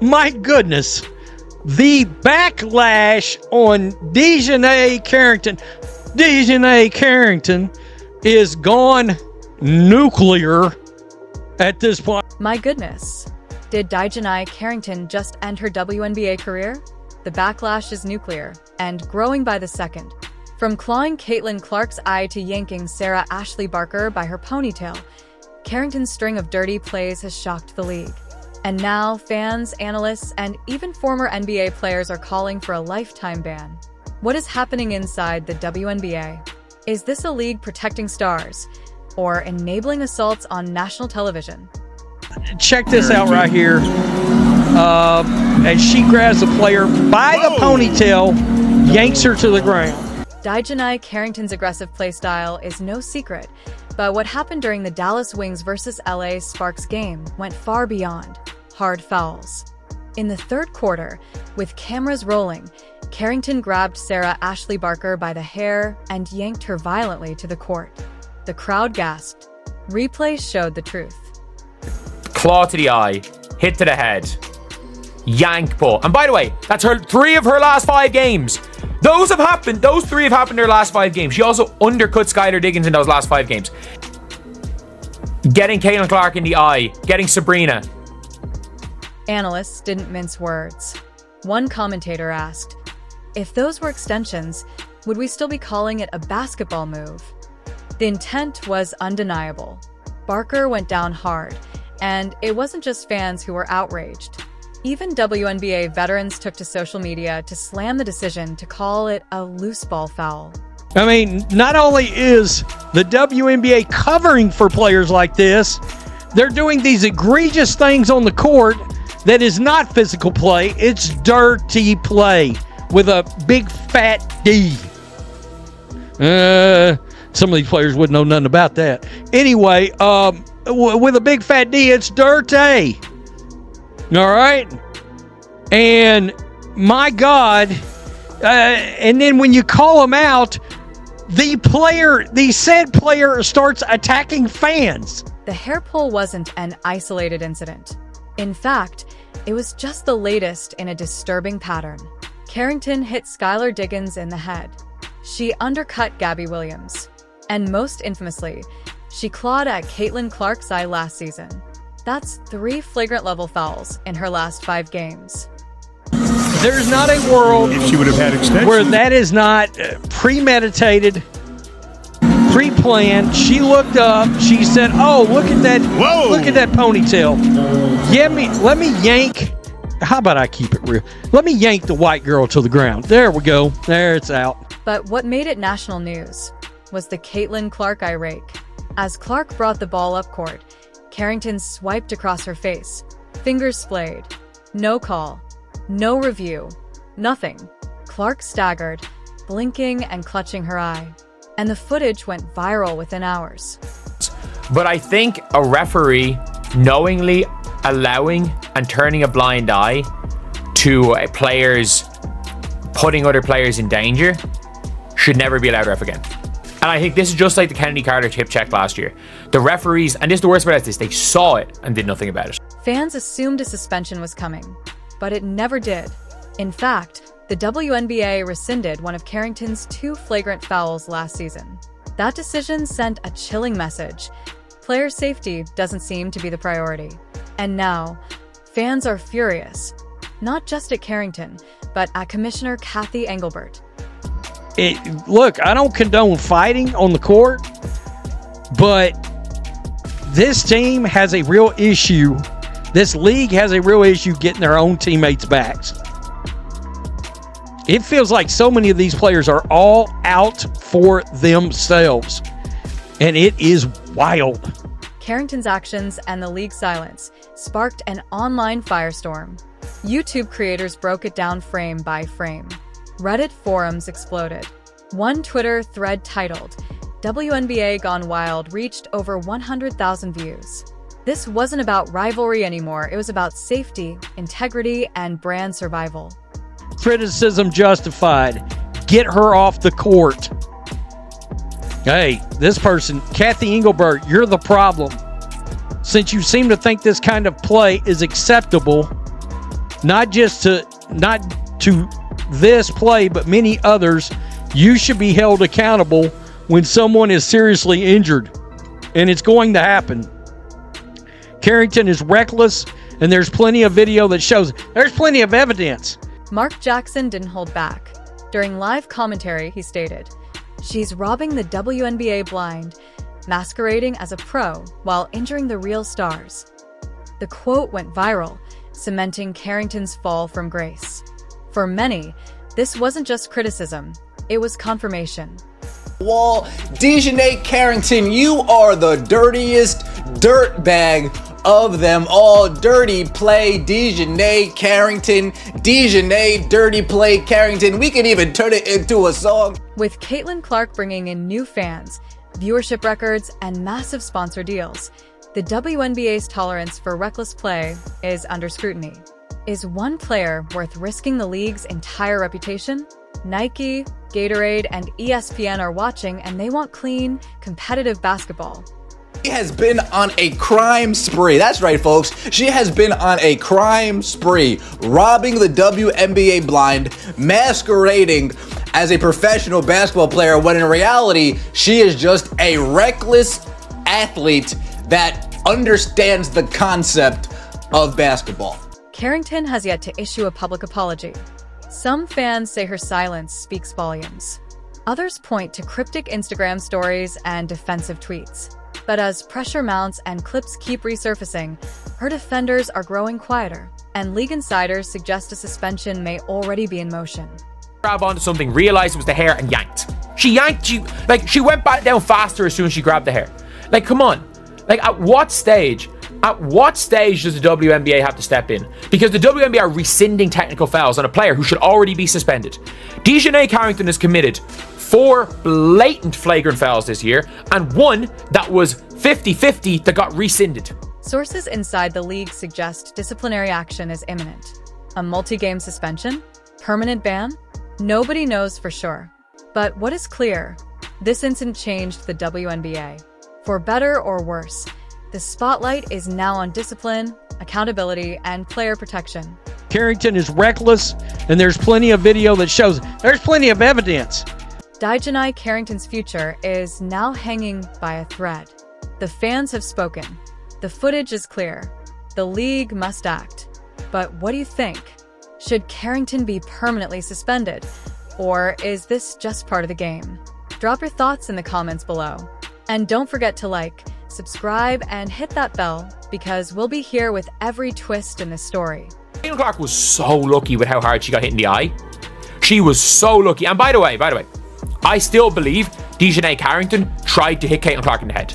My goodness. The backlash on Dijonai Carrington. Dijonai Carrington is gone nuclear at this point. My goodness. Did Dijonai Carrington just end her WNBA career? The backlash is nuclear and growing by the second. From clawing Caitlin Clark's eye to yanking Sarah Ashley Barker by her ponytail, Carrington's string of dirty plays has shocked the league. And now, fans, analysts, and even former NBA players are calling for a lifetime ban. What is happening inside the WNBA? Is this a league protecting stars or enabling assaults on national television? Check this out right here. As she grabs the player by the ponytail, yanks her to the ground. Dijonai Carrington's aggressive play style is no secret, but what happened during the Dallas Wings vs. LA Sparks game went far beyond hard fouls. In the third quarter, with cameras rolling, Carrington grabbed Sarah Ashley Barker by the hair and yanked her violently to the court. The crowd gasped. Replay showed the truth. Claw to the eye, hit to the head, yank pull. And by the way, that's her 3 of her last 5 games. Those 3 have happened in her last 5 games. She also undercut Skylar Diggins in those last 5 games. Getting Caitlin Clark in the eye, getting Sabrina. Analysts didn't mince words. One commentator asked, if those were extensions, would we still be calling it a basketball move? The intent was undeniable. Barker went down hard, and it wasn't just fans who were outraged. Even WNBA veterans took to social media to slam the decision to call it a loose ball foul. I mean, not only is the WNBA covering for players like this, they're doing these egregious things on the court that is not physical play. It's dirty play with a big fat D. Some of these players wouldn't know nothing about that. Anyway, with a big fat D, it's dirty. All right? And my God, and then when you call them out, the said player starts attacking fans. The hair pull wasn't an isolated incident. In fact, it was just the latest in a disturbing pattern. Carrington hit Skylar Diggins in the head. She undercut Gabby Williams. And most infamously, she clawed at Caitlin Clark's eye last season. That's 3 flagrant level fouls in her last 5 games. There's not a world if she would have had extensions where that is not premeditated, pre-planned. She looked up. She said, "Oh, look at that! Whoa. Look at that ponytail. Let me yank. How about I keep it real? Let me yank the white girl to the ground. There we go. There, it's out." But what made it national news was the Caitlin Clark eye rake. As Clark brought the ball up court, Carrington swiped across her face. Fingers splayed. No call. No review. Nothing. Clark staggered, blinking and clutching her eye. And the footage went viral within hours. But I think a referee knowingly allowing and turning a blind eye to players putting other players in danger should never be allowed to ref again. And I think this is just like the Kennedy Carter tip check last year. The referees, and this is the worst part of this, they saw it and did nothing about it. Fans assumed a suspension was coming, but it never did. In fact, the WNBA rescinded one of Carrington's 2 flagrant fouls last season. That decision sent a chilling message. Player safety doesn't seem to be the priority. And now, fans are furious. Not just at Carrington, but at Commissioner Kathy Engelbert. Look, I don't condone fighting on the court, but this team has a real issue. This league has a real issue getting their own teammates' backs. It feels like so many of these players are all out for themselves, and it is wild. Carrington's actions and the league's silence sparked an online firestorm. YouTube creators broke it down frame by frame. Reddit forums exploded. One Twitter thread titled, "WNBA Gone Wild" reached over 100,000 views. This wasn't about rivalry anymore. It was about safety, integrity, and brand survival. Criticism justified. Get her off the court. Hey, this person, Kathy Engelbert, you're the problem. Since you seem to think this kind of play is acceptable, not to this play, but many others. You should be held accountable when someone is seriously injured, and it's going to happen. Carrington is reckless, and there's plenty of video that shows. There's plenty of evidence. Mark Jackson didn't hold back. During live commentary, he stated, "She's robbing the WNBA blind, masquerading as a pro while injuring the real stars." The quote went viral, cementing Carrington's fall from grace. For many, this wasn't just criticism, it was confirmation. Wall, Dijonai Carrington, you are the dirtiest dirtbag of them all. Dirty play, Dijonai Carrington. Dijonai, dirty play, Carrington. We could even turn it into a song. With Caitlin Clark bringing in new fans, viewership records, and massive sponsor deals, the WNBA's tolerance for reckless play is under scrutiny. Is one player worth risking the league's entire reputation? Nike, Gatorade, and ESPN are watching, and they want clean, competitive basketball. She has been on a crime spree. That's right, folks. She has been on a crime spree, robbing the WNBA blind, masquerading as a professional basketball player, when in reality, she is just a reckless athlete that understands the concept of basketball. Carrington has yet to issue a public apology. Some fans say her silence speaks volumes. Others point to cryptic Instagram stories and defensive tweets. But as pressure mounts and clips keep resurfacing, her defenders are growing quieter, and league insiders suggest a suspension may already be in motion. Grab onto something, realized it was the hair, and yanked. She went back down faster as soon as she grabbed the hair. Like, come on. Like, at what stage does the WNBA have to step in? Because the WNBA are rescinding technical fouls on a player who should already be suspended. Dijonai Carrington has committed 4 blatant flagrant fouls this year, and 1 that was 50-50 that got rescinded. Sources inside the league suggest disciplinary action is imminent. A multi-game suspension? Permanent ban? Nobody knows for sure. But what is clear, this incident changed the WNBA. For better or worse, the spotlight is now on discipline, accountability, and player protection. Carrington is reckless, and there's plenty of video that shows. There's plenty of evidence. Dijonai Carrington's future is now hanging by a thread. The fans have spoken. The footage is clear. The league must act. But what do you think? Should Carrington be permanently suspended? Or is this just part of the game? Drop your thoughts in the comments below. And don't forget to like, subscribe, and hit that bell, because we'll be here with every twist in this story. Caitlin Clark was so lucky with how hard she got hit in the eye. She was so lucky. And by the way, I still believe Dijonai Carrington tried to hit Caitlin Clark in the head.